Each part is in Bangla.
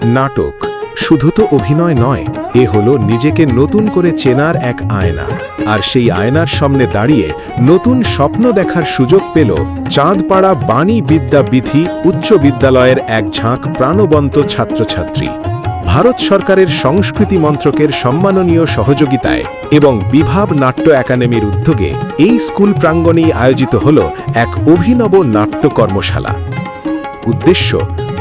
নাটক শুধু তো অভিনয় নয়, এ হলো নিজেকে নতুন করে চেনার এক আয়না। আর সেই আয়নার সামনে দাঁড়িয়ে নতুন স্বপ্ন দেখার সুযোগ পেল চাঁদপাড়া বাণী বিদ্যাবিধি উচ্চ বিদ্যালয়ের এক ঝাঁক প্রাণবন্ত ছাত্রছাত্রী। ভারত সরকারের সংস্কৃতি মন্ত্রকের সম্মাননীয় সহযোগিতায় এবং বিভাব নাট্য একাডেমির উদ্যোগে এই স্কুল প্রাঙ্গণেই আয়োজিত হল এক অভিনব নাট্য কর্মশালা। উদ্দেশ্য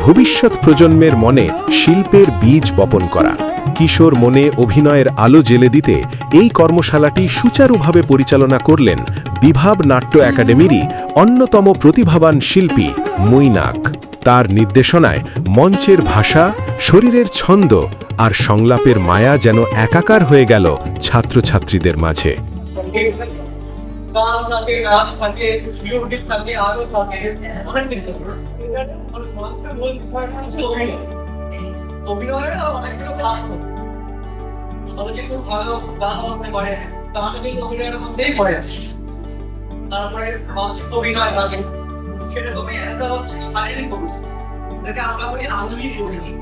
ভবিষ্যৎ প্রজন্মের মনে শিল্পের বীজ বপন করা। কিশোর মনে অভিনয়ের আলো জ্বেলে দিতে এই কর্মশালাটি সুচারুভাবে পরিচালনা করলেন বিভাব নাট্য একাডেমিরই অন্যতম প্রতিভাবান শিল্পী মৈনাক। তার নির্দেশনায় মঞ্চের ভাষা, শরীরের ছন্দ আর সংলাপের মায়া যেন একাকার হয়ে গেল ছাত্রছাত্রীদের মাঝে। গান থাকে, নাচ থাকে, মিউজিক থাকে, আলো থাকে, অনেক কিছু। মঞ্চের মূল বিষয়টা হচ্ছে অভিনয়। অভিনয়ের অনেকগুলো ভাগ থাকে। আমাদের যেহেতু ভালো গান হতে পারে, তাহলে কিন্তু অভিনয়ের মধ্যেই পড়ে। তারপরে মঞ্চে অভিনয় লাগে, সেটা তুমি একটা হচ্ছে শারীরিক অভিনয়, যাকে আমরা বলি আঙ্গিক অভিনয়।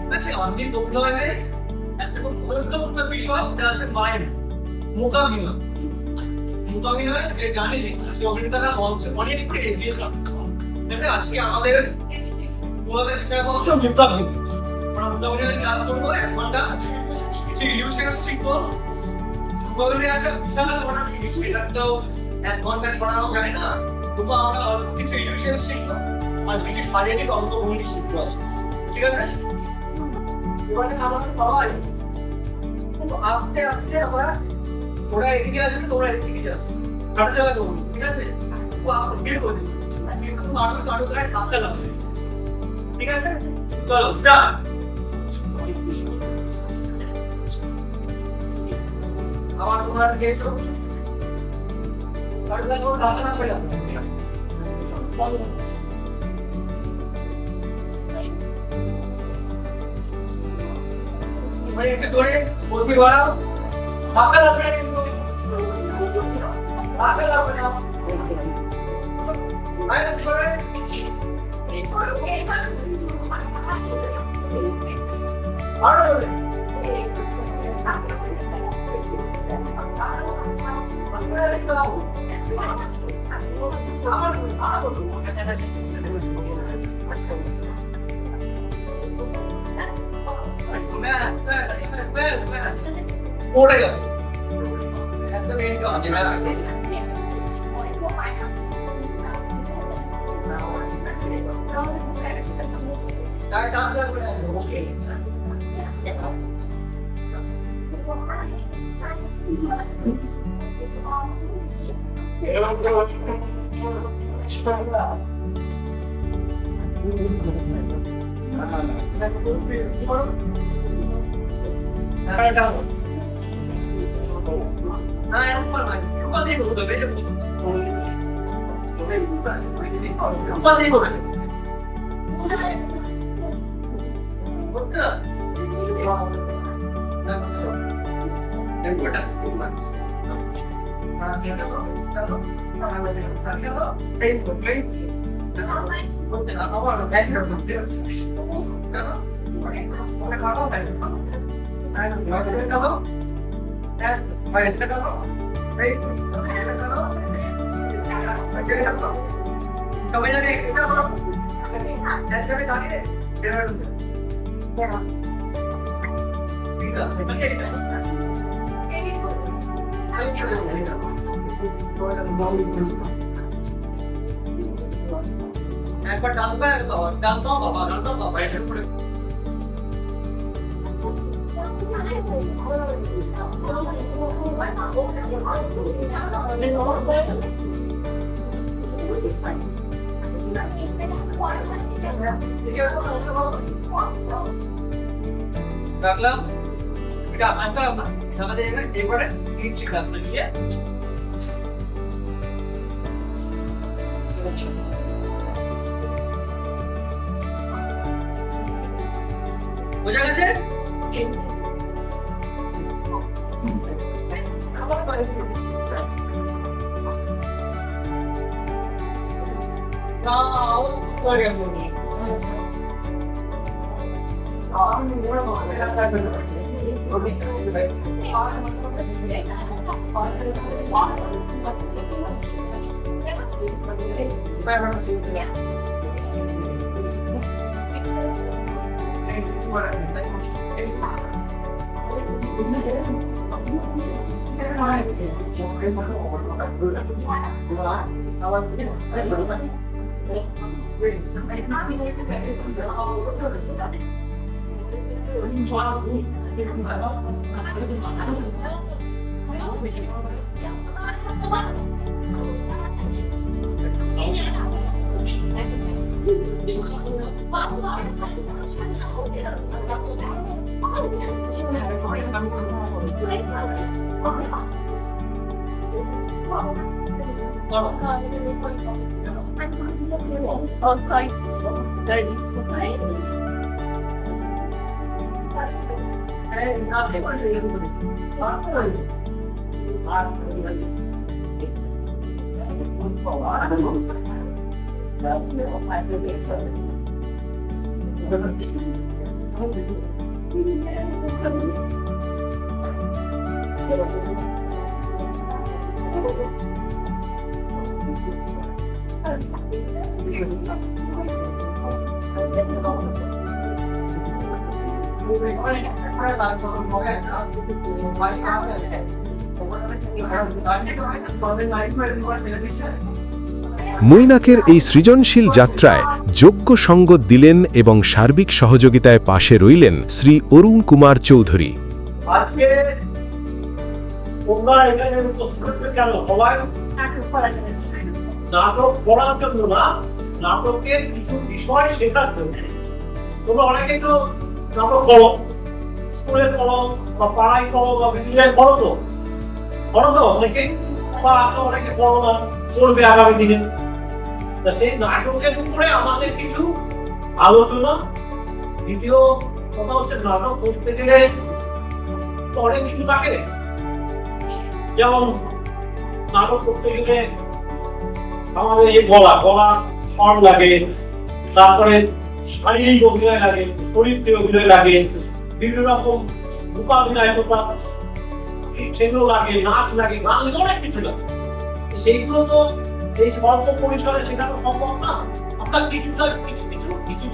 ঠিক আছে, আঙ্গিক অভিনয়ে একটা খুব গুরুত্বপূর্ণ বিষয় সেটা হচ্ছে মায়ের মুখাভিনয়। মুখাভিনয় যে জানে সে অভিনেতারা মঞ্চে অনেকটা এগিয়ে থাকে। দেখে আজকে আমাদের বিষয়বস্তু মুখাভিনয়। আমরা মুখাভিনয় ক্লাস করবো 1 ঘন্টা, কিছু ইলিউশন শিখবো। মুখাভিনয় একটা বিশাল বড় জিনিস, এটা তো 1 ঘন্টায় পড়ানো যায় না। তবু আমরা কিছু ইলিউশন শিখবো আর কিছু শারীরিক অঙ্গভঙ্গি শিখবো আছে। ঠিক আছে, এবারে আমরা সবাই আস্তে আস্তে আমরা ওরা এদিকে আসবে, তোমরা এদিকে যাও, কাটা জায়গা দেবো। ঠিক আছে, বের করে দেবো, কিন্তু নাটক গায়ে ধাক্কা লাগবে। ঠিক আছে, চলো স্টার্ট। আমার তোমরা গেট তো কাটা কোনো ধাক্কা না পড়ে যাবে। ভাই একটু ধরে গতি বাড়াও, ধাক্কা লাগবে না, ধাক্কা লাগবে না। ভাই একটু ধরে আরো ধরে পড়ে গেল একটা মিনিট আগে না তার কাজ লাগবে না। ওকে একবার ডালবা ডালবা বাবা ডালবা বাবা এটা করে রাখলাম। এটা আনতাম না, আমাদের এবারে নিচে ক্লাসটা নিয়ে বোঝা গেছে? মৈনাকের এই সৃজনশীল যাত্রায় যোগ্য সঙ্গত দিলেন এবং সার্বিক সহযোগিতায় পাশে রইলেন শ্রী অরুণ কুমার চৌধুরী। আজকে তোমরা এখানে উপস্থিত কেন সবাই নাটক পড়ার জন্য না, নাটকের কিছু বিষয় শেখার জন্য। তোমরা অনেকে তো নাটক করো, স্কুলে করো বা পাড়ায় করো বা বিদ্যালয়ে করো, তো অনেকে, বা অনেকে করো না, করবে আগামী দিনে। সেই নাটকের উপরে আমাদের কিছু আলোচনা। দ্বিতীয় কথা হচ্ছে, নাটক করতে গেলে তো অনেক কিছু থাকে, যেমন নাটক করতে গেলে আমাদের এই গলা স্বর লাগে, তারপরে শারীরিক অভিনয় লাগে, চরিত্রে অভিনয় লাগে, বিভিন্ন রকম উপাভিনয়তা সেগুলো লাগে, নাচ লাগে, গান লাগে, অনেক কিছু লাগে। সেইগুলো তো এই স্বল্প পরিসরে শেখানো সম্ভব না। আপনার কিছু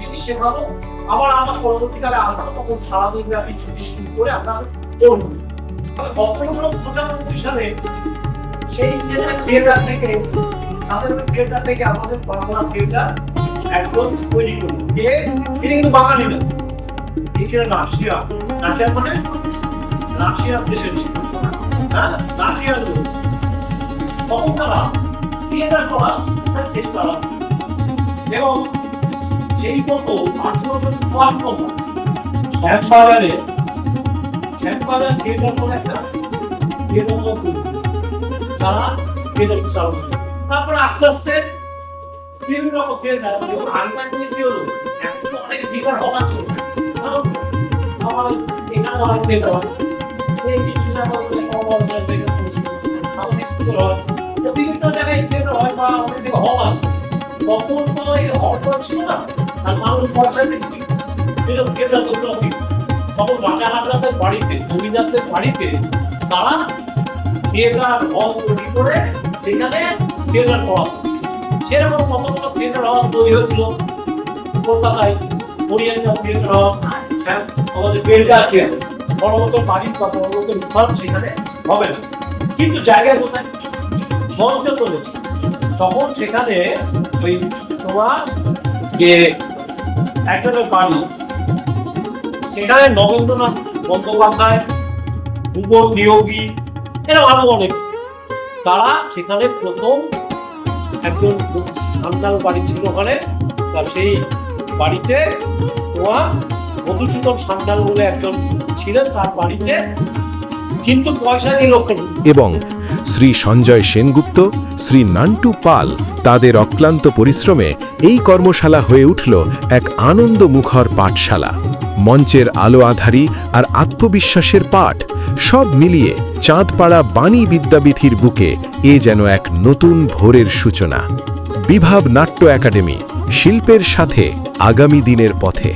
জিনিস শেখাবো, আবার আমরা পরবর্তীকালে আলাদা তখন সারাদিন ব্যাপী ছুটি করে আমরা করবো। 1795 সালে সেই থিয়েটার থেকে, তাদের থিয়েটার থেকে আমাদের বাংলা থিয়েটার একদম তৈরি করি। তিনি কিন্তু বাঙালি না, তিনি ছিলেন রাশিয়া। রাশিয়া মানে রাশিয়ার দেশের, হ্যাঁ, রাশিয়ার লোক। তখন তারা থিয়েটার করার চেষ্টা করে এবং সেই মতো 1856 শ্যামবাজার থিয়েটার করে একটা থিয়েটার তারা থিয়েটার চালু। তারপরে আস্তে আস্তে বিভিন্ন রকম থিয়েটার, আগেকার দিনে কি হলো, এখন তো অনেক থিয়েটার হওয়া ছিল। আমার এখানে অনেক থিয়েটার হয়, বিভিন্ন জায়গায় থিয়েটার হয় বা অনেক জায়গায় হল আছে। তখন তো এই হল ছিল না, আর মানুষ পয়সা থিয়েটার করতে হবে। তখন রাজা রাজাদের বাড়িতে, জমিদারদের বাড়িতে তারা থিয়েটার হল তৈরি করে সেখানে থিয়েটার করা। সেরকম কতগুলো থিয়েটার হল তৈরি হয়েছিল কলকাতায়, ওরিয়েন্টাল থিয়েটার হল, আমাদের বেলডা আছে, বড় মতো বাড়ি বা বড় মতো ঘর সেখানে হবে না, কিন্তু জায়গায় কোথায় মঞ্চ চলেছে। তখন সেখানে ওই তোমার যে একটা বাড়ি, সেখানে নগেন্দ্রনাথ বন্দ্যোপাধ্যায়, ভুবন নিয়োগী, এরা আরো অনেক, তারা সেখানে প্রথম একজন সান্তাল বাড়ি ছিল ওখানে। সেই বাড়িতে তোমার মধুসূদন সান্তাল বলে একজন ছিলেন, তার বাড়িতে কিন্তু পয়সা দিয়ে লোকটা। এবং শ্রী সঞ্জয় সেনগুপ্ত, শ্রী নান্টু পাল, তাদের অক্লান্ত পরিশ্রমে এই কর্মশালা হয়ে উঠল এক আনন্দমুখর পাঠশালা। মঞ্চের আলো আধারি আর আত্মবিশ্বাসের পাঠ সব মিলিয়ে চাঁদপাড়া বাণী বিদ্যাপীঠের বুকে এ যেন এক নতুন ভোরের সূচনা। বিভাব নাট্য একাডেমি, শিল্পের সাথে আগামী দিনের পথে।